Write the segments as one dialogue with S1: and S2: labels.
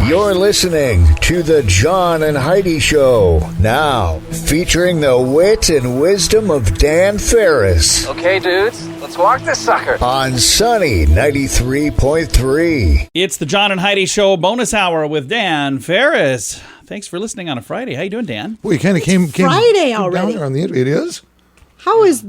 S1: You're listening to the John and Heidi Show, now featuring the wit and wisdom of Dan Farris.
S2: Okay, dudes, let's walk this sucker.
S1: On Sunny 93.3.
S3: It's the John and Heidi Show bonus hour with Dan Farris. Thanks for listening on a Friday. How you doing, Dan?
S4: Well, you kind of came
S5: Friday already.
S4: down there on the it is.
S5: How is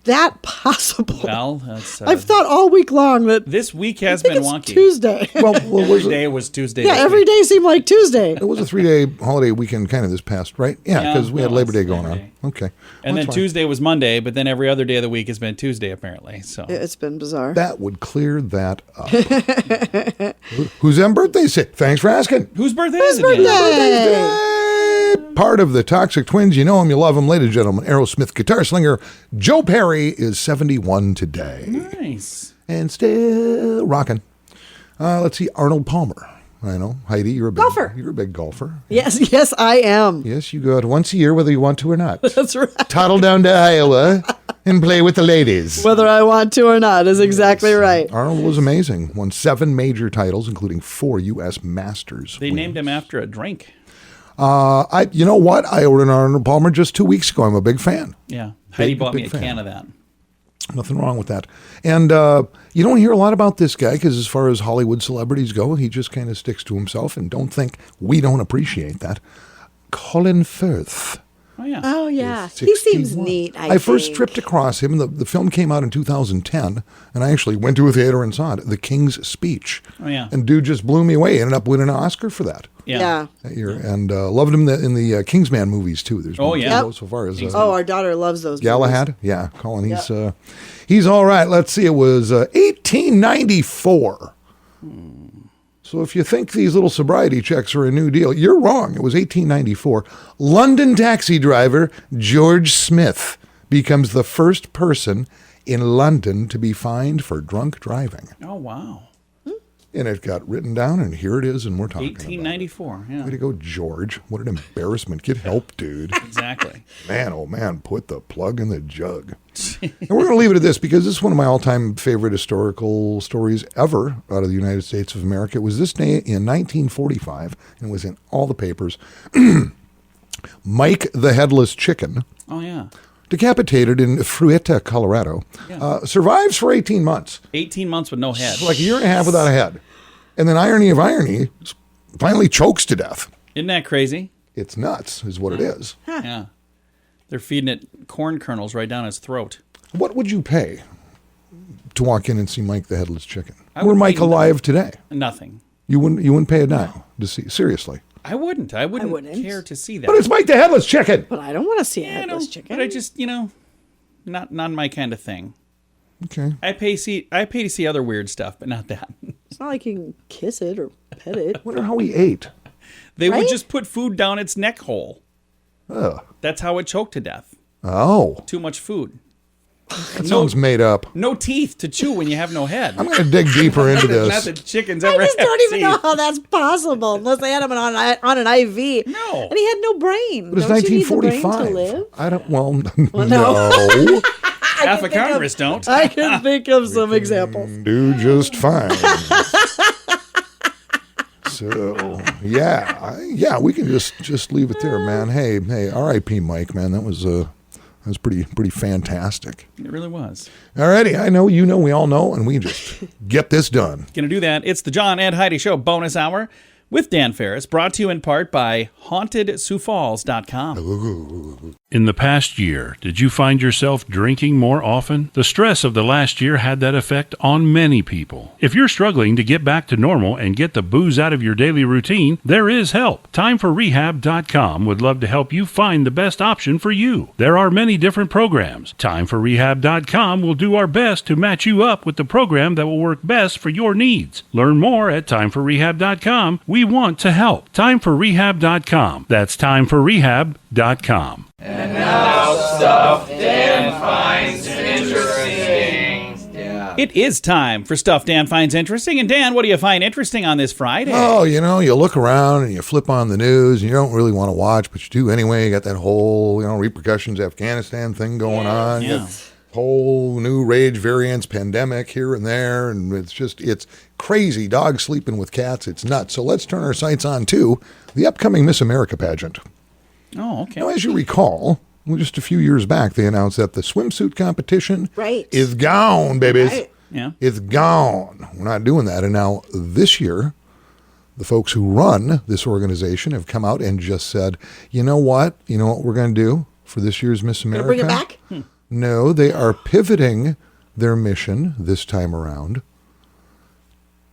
S5: that possible?
S3: Well, that's,
S5: I've thought all week long that
S3: this week has
S5: I think
S3: been
S5: it's
S3: wonky.
S5: Tuesday.
S4: Well,
S3: Every day was Tuesday.
S5: Yeah,
S3: this
S5: every
S3: week.
S5: day seemed like Tuesday.
S4: it was a 3-day holiday weekend kind of this past, right? Yeah,
S3: Yeah,
S4: because we had
S3: well,
S4: Labor Day
S3: it's
S4: going
S3: Labor
S4: on.
S3: Day.
S4: Okay.
S3: And
S4: Well,
S3: then
S4: that's fine.
S3: Tuesday was Monday, but then every other day of the week has been Tuesday, apparently. So
S5: It's been bizarre.
S4: That would clear that up. Who's them birthday? Say, thanks for asking.
S3: whose birthday is it? Dan?
S4: Birthday! Part of the Toxic Twins, you know him, you love him, ladies and gentlemen. Aerosmith guitar slinger Joe Perry is 71 today.
S3: Nice.
S4: And still rocking. Let's see, Arnold Palmer. I know, Heidi, you're a big
S5: Golfer.
S4: You're a big golfer.
S5: Yes, I am.
S4: Yes, you go out once a year, whether you want to or not.
S5: That's right.
S4: Toddle down to Iowa and play with the ladies.
S5: Whether I want to or not is exactly right.
S4: Arnold was amazing. Won 7 major titles, including 4 U.S. Masters.
S3: They named him after a drink.
S4: You know what? I ordered an Arnold Palmer just 2 weeks ago. I'm a big fan.
S3: Yeah. Heidi bought me
S4: big
S3: a
S4: fan.
S3: can of that.
S4: Nothing wrong with that. And you don't hear a lot about this guy because as far as Hollywood celebrities go, he just kind of sticks to himself, and don't think we don't appreciate that. Colin Firth.
S3: Oh, yeah.
S5: Oh, yeah.
S4: is
S5: He seems
S4: 61.
S5: neat,
S4: I first
S5: think.
S4: tripped across him. The film came out in 2010, and I actually went to a theater and saw it, The King's Speech.
S3: Oh, yeah.
S4: And dude just blew me away. Ended up winning an Oscar for that.
S3: Yeah.
S4: That year. And loved him in the Kingsman movies, too. There's
S3: Oh,
S4: been
S3: yeah.
S4: two of those so far as
S5: Oh, our daughter loves those
S4: Galahad.
S5: movies.
S4: Yeah, Colin, he's all right. Let's see, it was 1894. So if you think these little sobriety checks are a new deal, you're wrong. It was 1894. London taxi driver George Smith becomes the first person in London to be fined for drunk driving.
S3: Oh, wow.
S4: And it got written down, and here it is, and we're talking
S3: 1894.
S4: about it.
S3: Yeah.
S4: Way to go, George. What an embarrassment. Get help, dude.
S3: Exactly.
S4: Man, oh man, put the plug in the jug. And we're going to leave it at this because this is one of my all-time favorite historical stories ever out of the United States of America. It was this day in 1945, and it was in all the papers. Mike the Headless Chicken,
S3: Oh, yeah.
S4: decapitated in Fruita, Colorado, survives for 18 months.
S3: 18 months with no head.
S4: Like a year and a half without a head. And then irony of irony, finally chokes to death.
S3: Isn't that crazy?
S4: It's nuts, is what it is.
S3: Yeah. They're feeding it corn kernels right down his throat.
S4: What would you pay to walk in and see Mike the Headless Chicken?
S3: I
S4: Were
S3: would
S4: Mike
S3: pay
S4: alive today?
S3: Nothing.
S4: You wouldn't pay a dime to see. Seriously.
S3: I wouldn't. I wouldn't
S5: wouldn't.
S3: care to see that.
S4: But it's Mike the Headless Chicken.
S5: But I don't want to see a
S3: Yeah, I know,
S5: headless chicken.
S3: But I just, not my kind of thing.
S4: Okay.
S3: I pay to see other weird stuff, but not that.
S5: It's not like you can kiss it or pet it.
S4: Wonder how he ate.
S3: They would
S5: Right?
S3: just put food down its neck hole.
S4: Ugh.
S3: That's how it choked to death.
S4: Oh.
S3: Too much food.
S4: That sounds made up.
S3: No teeth to chew when you have no head.
S4: I'm going to dig deeper into
S3: Not
S4: this.
S3: that chickens
S5: I
S3: ever
S5: just
S3: have
S5: don't even know
S3: teeth.
S5: how that's possible unless they had him on an IV.
S3: No.
S5: And he had no brain.
S4: But it's
S5: Don't you need the brain
S4: 1945.
S5: to live?
S4: I don't, well,
S5: Well,
S4: no.
S3: Half of Congress don't.
S5: I can think of some examples.
S4: Do just fine. So, yeah, we can just leave it there, man. Hey, R.I.P. Mike, man. That was pretty fantastic.
S3: It really was.
S4: Alrighty, I know, we all know, and we just get this done.
S3: Gonna do that. It's the John and Heidi Show bonus hour with Dan Farris, brought to you in part by HauntedSiouxFalls.com.
S6: In the past year, did you find yourself drinking more often? The stress of the last year had that effect on many people. If you're struggling to get back to normal and get the booze out of your daily routine, there is help. TimeForRehab.com would love to help you find the best option for you. There are many different programs. TimeForRehab.com will do our best to match you up with the program that will work best for your needs. Learn more at TimeForRehab.com. We want to help. TimeForRehab.com. That's TimeForRehab.com.
S2: And now stuff Dan finds interesting. Yeah.
S3: It is time for Stuff Dan Finds Interesting. And Dan, what do you find interesting on this Friday?
S4: Oh, you look around and you flip on the news and you don't really want to watch, but you do anyway. You got that whole, repercussions Afghanistan thing going on.
S3: Yeah.
S4: whole new rage variants, pandemic here and there, and it's crazy. Dogs sleeping with cats. It's nuts. So let's turn our sights on to the upcoming Miss America pageant.
S3: Oh, okay.
S4: Now, as you recall, just a few years back, they announced that the swimsuit competition is gone, babies.
S5: Right.
S3: Yeah.
S4: It's gone. We're not doing that. And now this year, the folks who run this organization have come out and just said, you know what? You know what we're going to do for this year's Miss America?
S5: Bring it back?
S4: No, they are pivoting their mission this time around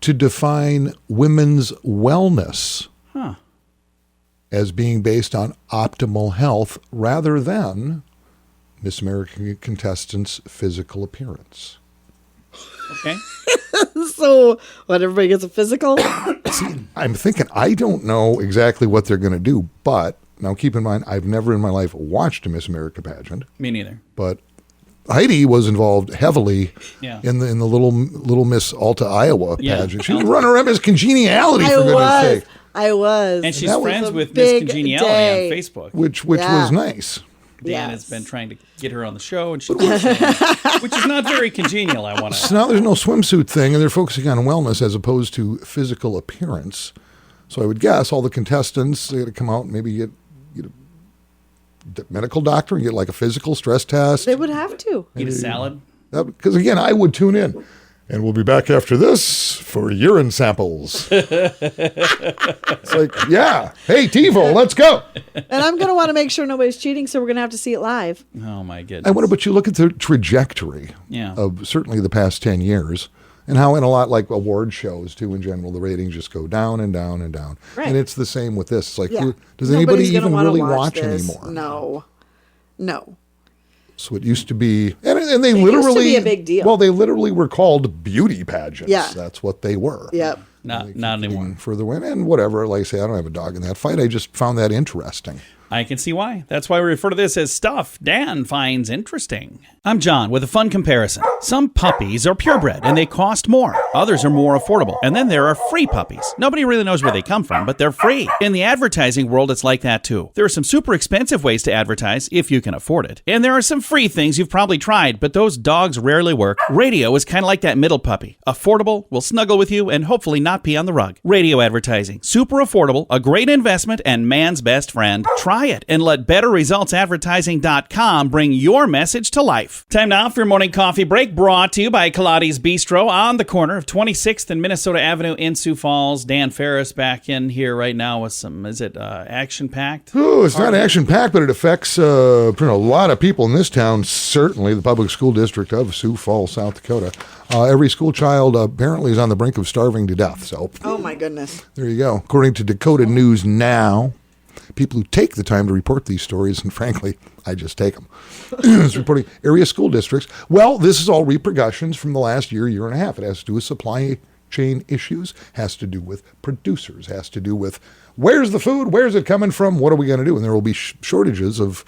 S4: to define women's wellness as being based on optimal health rather than Miss America contestants' physical appearance.
S3: Okay.
S5: So, what, everybody gets a physical?
S4: I'm thinking, I don't know exactly what they're going to do, but now keep in mind, I've never in my life watched a Miss America pageant.
S3: Me neither.
S4: But Heidi was involved heavily
S3: Yeah.
S4: in the little Miss Alta, Iowa
S3: Yeah.
S4: pageant. She was running around Miss Congeniality, for goodness sake.
S5: I was.
S3: And she's
S5: That was
S3: friends
S5: a
S3: with Miss
S5: big
S3: Congeniality
S5: day.
S3: on Facebook.
S4: Which
S5: Yeah.
S4: was nice.
S3: Dan
S5: Yes.
S3: has been trying to get her on the show, and she keeps saying, which is not very congenial, I want to.
S4: So now there's no swimsuit thing, and they're focusing on wellness as opposed to physical appearance. So I would guess all the contestants, they got to come out and maybe get a medical doctor and get like a physical stress test.
S5: They would have to.
S3: Eat a salad.
S4: Because again, I would tune in. And we'll be back after this for urine samples. It's like, yeah. Hey, TiVo, let's go.
S5: And I'm going to want to make sure nobody's cheating, so we're going to have to see it live.
S3: Oh, my goodness.
S4: I wonder, but you look at the trajectory
S3: Yeah.
S4: of certainly the past 10 years and how in a lot like award shows, too, in general, the ratings just go down and down and down.
S5: Right.
S4: And it's the same with this. It's like,
S5: Yeah.
S4: does anybody
S5: Nobody's gonna
S4: even
S5: wanna
S4: really watch
S5: this.
S4: anymore?
S5: No.
S4: So it used to be, and they
S5: It used to
S4: literally,
S5: be a big deal.
S4: Well, they literally were called beauty pageants.
S5: Yeah.
S4: That's what they were.
S5: Yep.
S3: Not
S4: Getting
S3: anymore.
S4: further win and whatever. Like I say, I don't have a dog in that fight. I just found that interesting.
S3: I can see why. That's why we refer to this as stuff Dan finds interesting. I'm John with a fun comparison. Some puppies are purebred and they cost more. Others are more affordable. And then there are free puppies. Nobody really knows where they come from, but they're free. In the advertising world, it's like that too. There are some super expensive ways to advertise if you can afford it. And there are some free things you've probably tried, but those dogs rarely work. Radio is kind of like that middle puppy. Affordable, will snuggle with you, and hopefully not pee on the rug. Radio advertising. Super affordable, a great investment, and man's best friend. Try it and let BetterResultsAdvertising.com bring your message to life. Time now for your morning coffee break, brought to you by Kaladi's Bistro on the corner of 26th and Minnesota Avenue in Sioux Falls. Dan Farris back in here right now with some, is it action-packed?
S4: Oh, it's not action-packed, but it affects a lot of people in this town, certainly the public school district of Sioux Falls, South Dakota. Every school child apparently is on the brink of starving to death. So
S5: Oh, my goodness.
S4: there you go. According to Dakota News Now, people who take the time to report these stories, and frankly, I just take them, is reporting area school districts. Well, this is all repercussions from the last year and a half. It has to do with supply chain issues, has to do with producers, has to do with where's the food, where's it coming from, what are we going to do? And there will be shortages of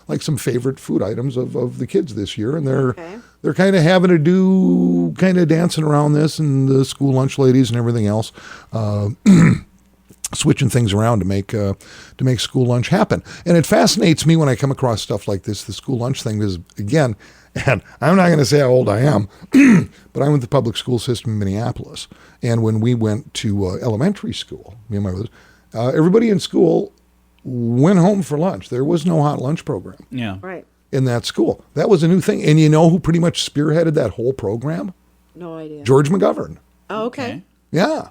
S4: like some favorite food items of the kids this year, and they're kind of having to do kind of dancing around this, and the school lunch ladies and everything else. Switching things around to make school lunch happen. And it fascinates me when I come across stuff like this, the school lunch thing, is, again, and I'm not going to say how old I am, but I went to the public school system in Minneapolis. And when we went to elementary school, me and my brothers, everybody in school went home for lunch. There was no hot lunch program
S3: Yeah.
S5: Right.
S4: in that school. That was a new thing. And you know who pretty much spearheaded that whole program?
S5: No idea.
S4: George McGovern.
S5: Oh, okay.
S4: Yeah.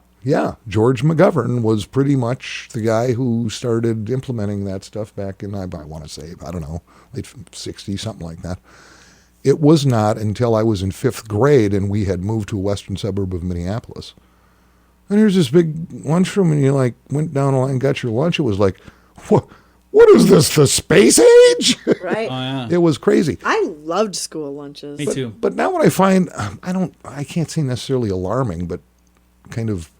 S4: George McGovern was pretty much the guy who started implementing that stuff back in, I want to say, I don't know, late 60s, something like that. It was not until I was in 5th grade and we had moved to a western suburb of Minneapolis. And here's this big lunchroom, and you like went down the line and got your lunch. It was like, what is this, the space age?
S5: Right.
S3: Oh, yeah.
S4: It was crazy.
S5: I loved school lunches.
S3: Me too.
S4: But now what I find, I can't say necessarily alarming, but kind of,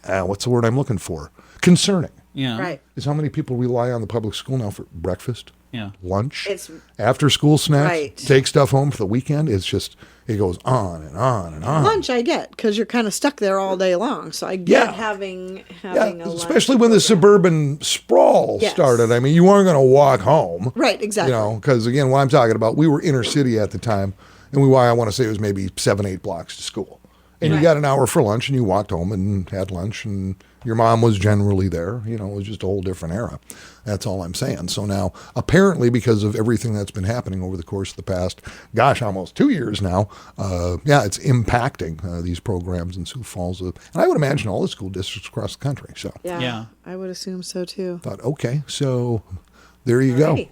S4: what's the word I'm looking for? Concerning.
S3: Yeah.
S5: Right.
S4: Is how many people rely on the public school now for breakfast,
S3: Yeah.
S4: lunch,
S5: It's
S4: after school snacks,
S5: Right.
S4: take stuff home for the weekend. It's it goes on and on and on.
S5: Lunch I get, because you're kind of stuck there all day long. So I get having a lunch
S4: especially when the suburban sprawl
S5: Yes.
S4: started. I mean, you weren't going to walk home.
S5: Right, exactly.
S4: Because again, what I'm talking about, we were inner city at the time, and I want to say it was maybe 7-8 blocks to school. And you got an hour for lunch, and you walked home and had lunch, and your mom was generally there. It was just a whole different era. That's all I'm saying. So now, apparently, because of everything that's been happening over the course of the past, almost 2 years now, it's impacting these programs in Sioux Falls. And I would imagine all the school districts across the country. So
S5: Yeah, I would assume so, too.
S4: thought, okay, so there you go.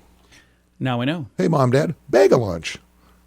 S3: Now we know.
S4: Hey, Mom, Dad, bag of lunch.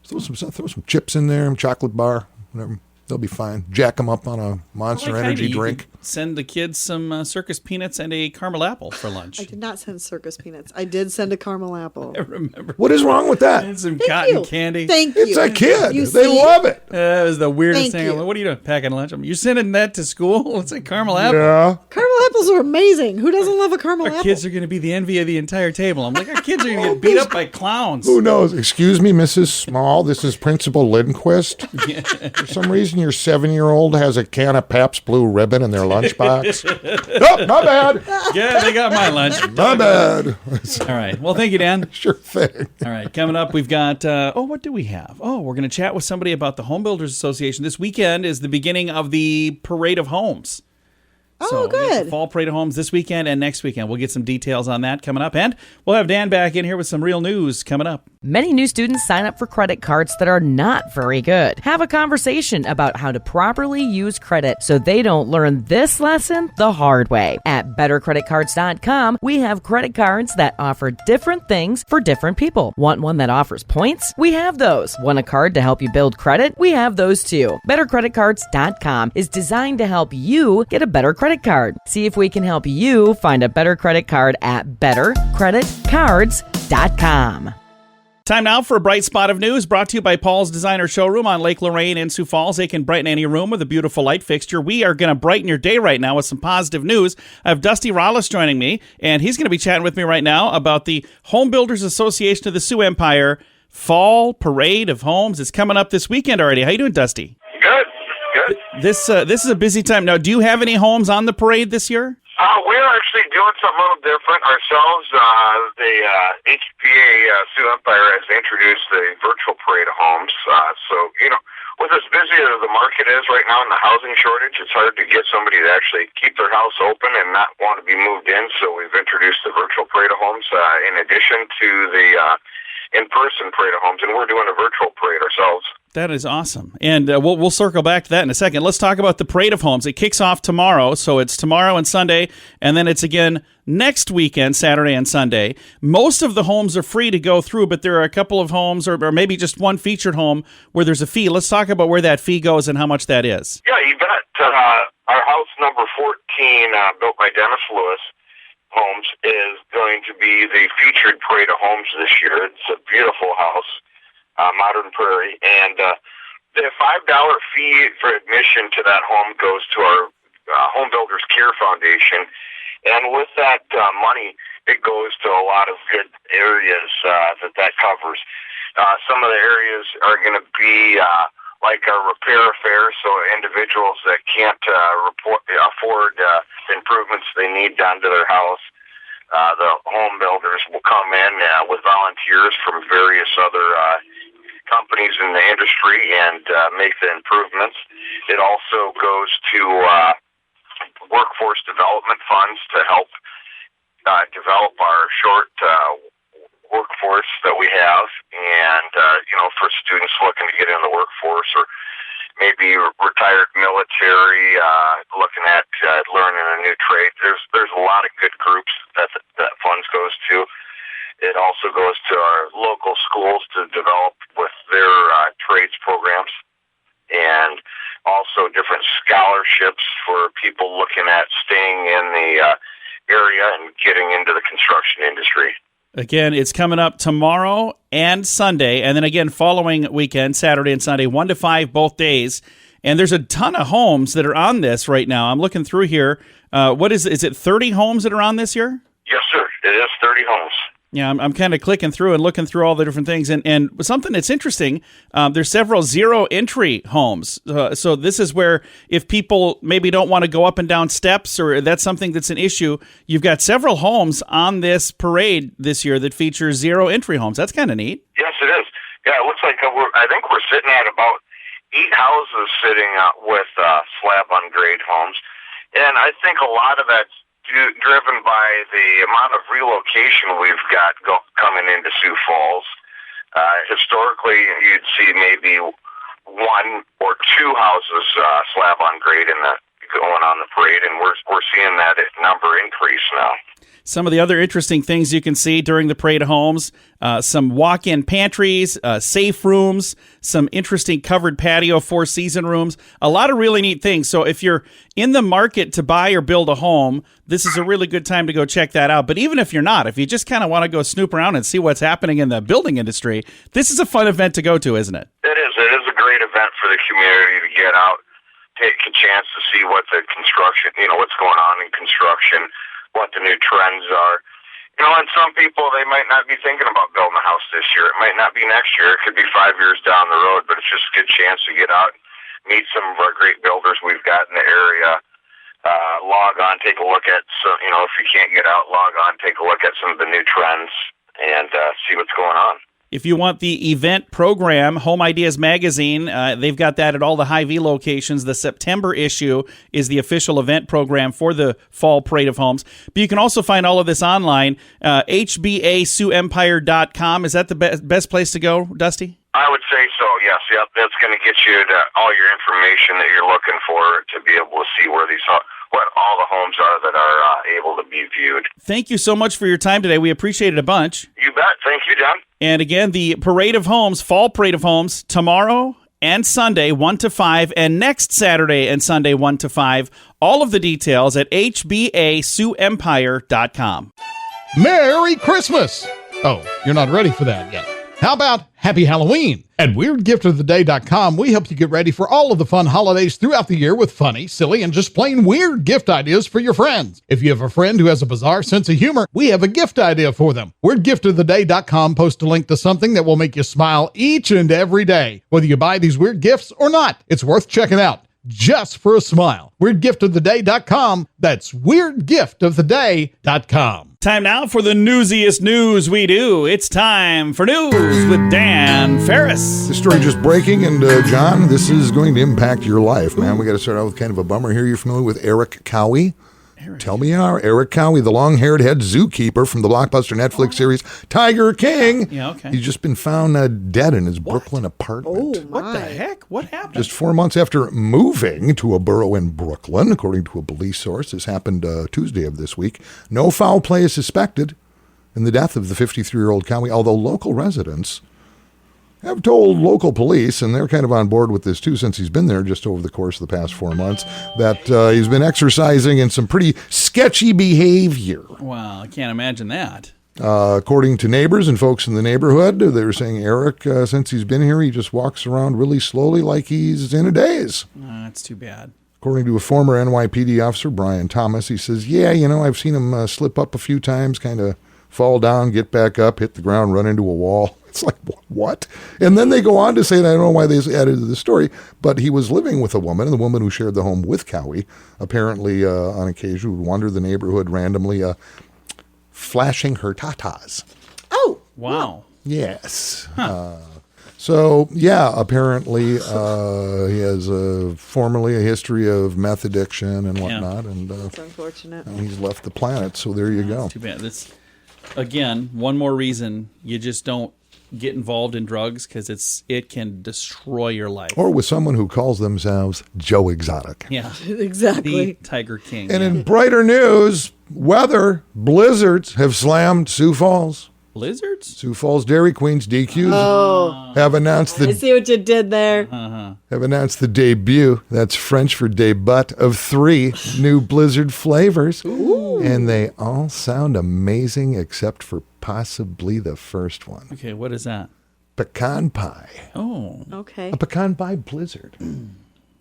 S4: Throw some chips in there, chocolate bar, whatever. They'll be fine. Jack them up on a Monster Energy drink.
S3: Send the kids some circus peanuts and a caramel apple for lunch.
S5: I did not send circus peanuts. I did send a caramel apple.
S3: I remember.
S4: What is wrong with that?
S3: And some
S5: Thank
S3: cotton
S5: you.
S3: candy.
S5: Thank you.
S4: It's a kid.
S5: You
S4: They
S5: see?
S4: love it.
S3: That was the weirdest
S5: Thank
S3: thing.
S5: you.
S3: I'm like, what are you doing? Packing lunch? You're sending that to school? It's a caramel apple.
S4: Yeah.
S5: Caramel apples are amazing. Who doesn't love a caramel
S3: Our
S5: apple?
S3: kids are going to be the envy of the entire table. I'm like, our kids are going to get beat up by clowns.
S4: Who knows? Excuse me, Mrs. Small. This is Principal Lindquist. For some reason, your 7-year-old has a can of Pabst Blue Ribbon in their lunchbox. Oh, my bad.
S3: Yeah, they got my lunch.
S4: My bad.
S3: All right. Well, thank you, Dan.
S4: Sure thing.
S3: All right. Coming up, we've got, what do we have? Oh, we're going to chat with somebody about the Home Builders Association. This weekend is the beginning of the Parade of Homes.
S5: Oh,
S3: we got the
S5: good.
S3: Fall Parade of Homes this weekend and next weekend. We'll get some details on that coming up. And we'll have Dan back in here with some real news coming up.
S7: Many new students sign up for credit cards that are not very good. Have a conversation about how to properly use credit so they don't learn this lesson the hard way. At bettercreditcards.com, we have credit cards that offer different things for different people. Want one that offers points? We have those. Want a card to help you build credit? We have those too. Bettercreditcards.com is designed to help you get a better credit card. See if we can help you find a better credit card at bettercreditcards.com.
S3: Time now for a bright spot of news brought to you by Paul's Designer Showroom on Lake Lorraine in Sioux Falls. They can brighten any room with a beautiful light fixture. We are going to brighten your day right now with some positive news. I have Dusty Rollis joining me, and he's going to be chatting with me right now about the Home Builders Association of the Sioux Empire Fall Parade of Homes. It's coming up this weekend already. How you doing, Dusty?
S8: Good.
S3: This is a busy time. Now, do you have any homes on the parade this year?
S8: We're actually doing something a little different ourselves. The HBA Sioux Empire has introduced the virtual parade of homes. With as busy as the market is right now in the housing shortage, it's hard to get somebody to actually keep their house open and not want to be moved in. So we've introduced the virtual parade of homes in addition to the in-person parade of homes, and we're doing a virtual parade ourselves.
S3: That is awesome. And we'll circle back to that in a second. Let's talk about the Parade of Homes. It kicks off tomorrow, so it's tomorrow and Sunday, and then it's again next weekend, Saturday and Sunday. Most of the homes are free to go through, but there are a couple of homes, or maybe just one featured home, where there's a fee. Let's talk about where that fee goes and how much that is.
S8: Yeah, you bet. Our house number 14, built by Dennis Lewis Homes, is going to be the featured Parade of Homes this year. It's a beautiful house. Modern Prairie, and the $5 fee for admission to that home goes to our Home Builders Care Foundation, and with that money, it goes to a lot of good areas that covers. Some of the areas are going to be like a repair fair, so individuals that can't afford improvements they need done to their house. The home builders will come in with volunteers from various other companies in the industry and make the improvements. It also goes to workforce development funds to help develop our short workforce that we have, and for students looking to get in the workforce, or maybe retired military looking at learning a new trade. There's a lot of good groups that funds goes to. It also goes to our local schools to develop with their trades programs, and also different scholarships for people looking at staying in the area and getting into the construction industry.
S3: Again, it's coming up tomorrow and Sunday, and then again following weekend, Saturday and Sunday, 1 to 5 both days. And there's a ton of homes that are on this right now. I'm looking through here. Is it 30 homes that are on this year?
S8: Yes, sir. It is 30 homes.
S3: Yeah, I'm kind of clicking through and looking through all the different things. And something that's interesting, there's several zero-entry homes. So this is where if people maybe don't want to go up and down steps or that's something that's an issue, you've got several homes on this parade this year that features zero-entry homes. That's kind of neat.
S8: Yes, it is. Yeah, it looks like I think we're sitting at about 8 houses sitting with slab-on-grade homes. And I think a lot of that's driven by the amount of relocation we've got coming into Sioux Falls. Historically, you'd see maybe 1 or 2 houses slab on grade going on the parade, and we're seeing that number increase now.
S3: Some of the other interesting things you can see during the Parade of Homes, some walk-in pantries, safe rooms, some interesting covered patio four-season rooms, a lot of really neat things. So if you're in the market to buy or build a home, this is a really good time to go check that out. But even if you're not, if you just kind of want to go snoop around and see what's happening in the building industry, this is a fun event to go to, isn't it?
S8: It is. It is a great event for the community to get out, take a chance to see what the construction, what's going on in construction, what the new trends are. And some people, they might not be thinking about building a house this year. It might not be next year. It could be 5 years down the road, but it's just a good chance to get out, meet some of our great builders we've got in the area, log on, take a look at some, if you can't get out, log on, take a look at some of the new trends and see what's going on.
S3: If you want the event program, Home Ideas Magazine, they've got that at all the Hy-Vee locations. The September issue is the official event program for the Fall Parade of Homes. But you can also find all of this online, HBASieUempire.com. Is that the best place to go, Dusty?
S8: I would say so, yes. Yep, that's going to get you all your information that you're looking for to be able to see what all the homes are that are able to be viewed.
S3: Thank you so much for your time today. We appreciate it a bunch.
S8: You bet. Thank you, John.
S3: And again, the Parade of Homes, Fall Parade of Homes, tomorrow and Sunday, 1 to 5, and next Saturday and Sunday, 1 to 5. All of the details at HBASieUempire.com.
S9: Merry Christmas! Oh, you're not ready for that yet. How about Happy Halloween? At WeirdGiftOfTheDay.com, we help you get ready for all of the fun holidays throughout the year with funny, silly, and just plain weird gift ideas for your friends. If you have a friend who has a bizarre sense of humor, we have a gift idea for them. WeirdGiftOfTheDay.com posts a link to something that will make you smile each and every day, whether you buy these weird gifts or not. It's worth checking out. Just for a smile. WeirdGiftOfTheDay.com. That's WeirdGiftOfTheDay.com.
S3: Time now for the newsiest news we do. It's time for news with Dan Farris.
S4: This story just breaking, and John, this is going to impact your life, man. We got to start out with kind of a bummer here. You're familiar with Eric Cowie? Tell me how. Eric Cowie, the long-haired head zookeeper from the blockbuster Netflix series Tiger King.
S3: Yeah, okay.
S4: He's just been found dead in his Brooklyn apartment.
S5: Oh,
S3: What the heck? What happened?
S4: Just 4 months after moving to a borough in Brooklyn, according to a police source. This happened Tuesday of this week. No foul play is suspected in the death of the 53-year-old Cowie, although local residents have told local police, and they're kind of on board with this too since he's been there just over the course of the past 4 months, that he's been exercising in some pretty sketchy behavior.
S3: Wow, I can't imagine that.
S4: According to neighbors and folks in the neighborhood, they were saying Eric, since he's been here, he just walks around really slowly like he's in a daze.
S3: That's too bad.
S4: According to a former NYPD officer, Brian Thomas, he says, yeah, I've seen him slip up a few times, kind of fall down, get back up, hit the ground, run into a wall. It's like, what? And then they go on to say, and I don't know why they added to the story, but he was living with a woman, and the woman who shared the home with Cowie, apparently on occasion would wander the neighborhood randomly, flashing her tatas.
S5: Oh,
S3: wow.
S4: Yes. Apparently he has formerly a history of meth addiction and whatnot, and
S5: that's unfortunate.
S4: and he's left the planet, so there you go.
S3: That's too bad. This, again, one more reason you just don't get involved in drugs, because it can destroy your life.
S4: Or with someone who calls themselves Joe Exotic.
S3: Yeah.
S5: Exactly.
S3: The Tiger King.
S4: And in brighter news, weather, blizzards have slammed Sioux Falls.
S3: Blizzards?
S4: Sioux Falls Dairy Queen's DQs have announced
S5: I see what you did there.
S4: have announced the debut, that's French for debut, of 3 new blizzard flavors. Ooh. And they all sound amazing except for possibly the first one.
S3: Okay, what is that?
S4: Pecan pie.
S3: Oh.
S5: Okay.
S4: A pecan pie blizzard.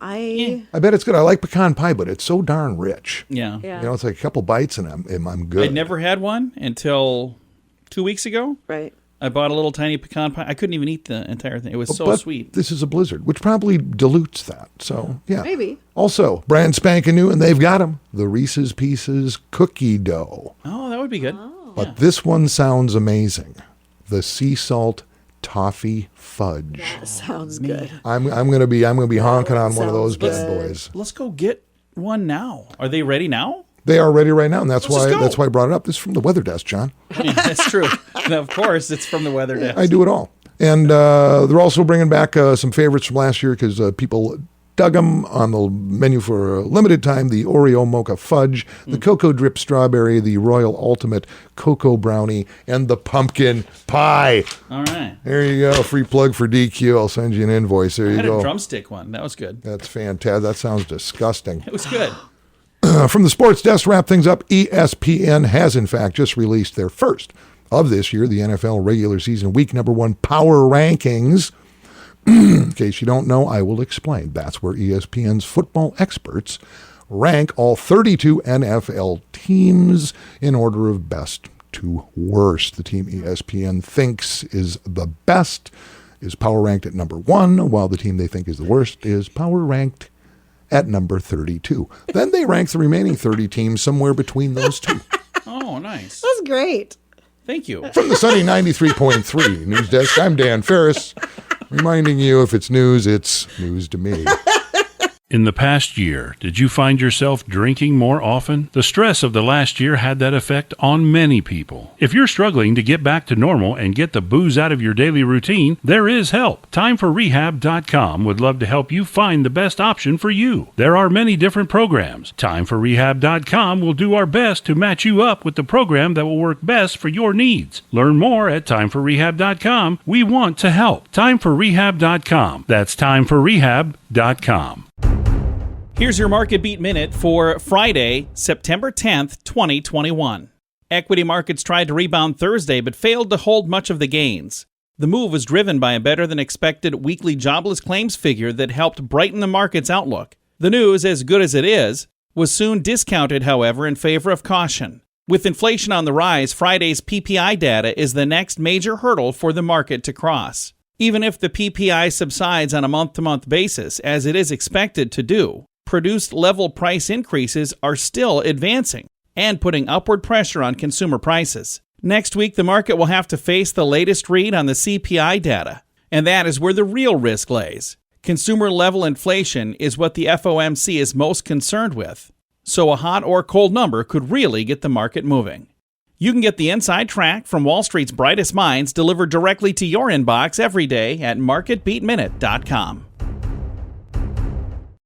S5: I
S4: bet it's good. I like pecan pie, but it's so darn rich.
S3: Yeah.
S5: yeah.
S4: It's like a couple bites and I'm good.
S3: I never had one until 2 weeks ago.
S5: Right.
S3: I bought a little tiny pecan pie. I couldn't even eat the entire thing. It was so
S4: But
S3: sweet.
S4: this is a blizzard, which probably dilutes that. So, yeah.
S5: Maybe.
S4: Also, brand spanking new, and they've got them. The Reese's Pieces cookie dough.
S3: Oh, that would be good.
S4: But this one sounds amazing. The sea salt toffee fudge.
S5: That sounds good.
S4: I'm gonna be honking on one of those
S5: Sounds
S4: bad
S5: good.
S4: boys.
S3: Let's go get one now. Are they ready now?
S4: They are ready right now, and that's
S3: Let's just go.
S4: why I brought it up. This is from the weather desk, John.
S3: Yeah, that's true. And of course, it's from the weather desk.
S4: I do it all. And they're also bringing back some favorites from last year because people dug them on the menu for a limited time. The Oreo Mocha Fudge, the Cocoa Drip Strawberry, the Royal Ultimate Cocoa Brownie, and the Pumpkin Pie.
S3: All right.
S4: There you go. Free plug for DQ. I'll send you an invoice. There
S3: I
S4: you
S3: had
S4: go.
S3: a drumstick one. That was good.
S4: That's fantastic. That sounds disgusting.
S3: It was good.
S4: From the sports desk to wrap things up, ESPN has in fact just released their first of this year, the NFL regular season week number 1 power rankings. In case you don't know, I will explain. That's where ESPN's football experts rank all 32 NFL teams in order of best to worst. The team ESPN thinks is the best is power ranked at number 1, while the team they think is the worst is power ranked at number 32. Then they rank the remaining 30 teams somewhere between those two.
S3: Oh, nice.
S5: That's great.
S3: Thank you.
S4: From the Sunny 93.3 News Desk, I'm Dan Farris, reminding you if it's news to me.
S6: In the past year, did you find yourself drinking more often? The stress of the last year had that effect on many people. If you're struggling to get back to normal and get the booze out of your daily routine, there is help. TimeForRehab.com would love to help you find the best option for you. There are many different programs. TimeForRehab.com will do our best to match you up with the program that will work best for your needs. Learn more at TimeForRehab.com. We want to help. TimeForRehab.com. That's TimeForRehab.com.
S3: Here's your Market Beat Minute for Friday, September 10th, 2021. Equity markets tried to rebound Thursday but failed to hold much of the gains. The move was driven by a better-than-expected weekly jobless claims figure that helped brighten the market's outlook. The news, as good as it is, was soon discounted, however, in favor of caution. With inflation on the rise, Friday's PPI data is the next major hurdle for the market to cross. Even if the PPI subsides on a month-to-month basis, as it is expected to do, produced level price increases are still advancing and putting upward pressure on consumer prices. Next week, the market will have to face the latest read on the CPI data, and that is where the real risk lays. Consumer-level inflation is what the FOMC is most concerned with, so a hot or cold number could really get the market moving. You can get the inside track from Wall Street's brightest minds delivered directly to your inbox every day at MarketBeatMinute.com.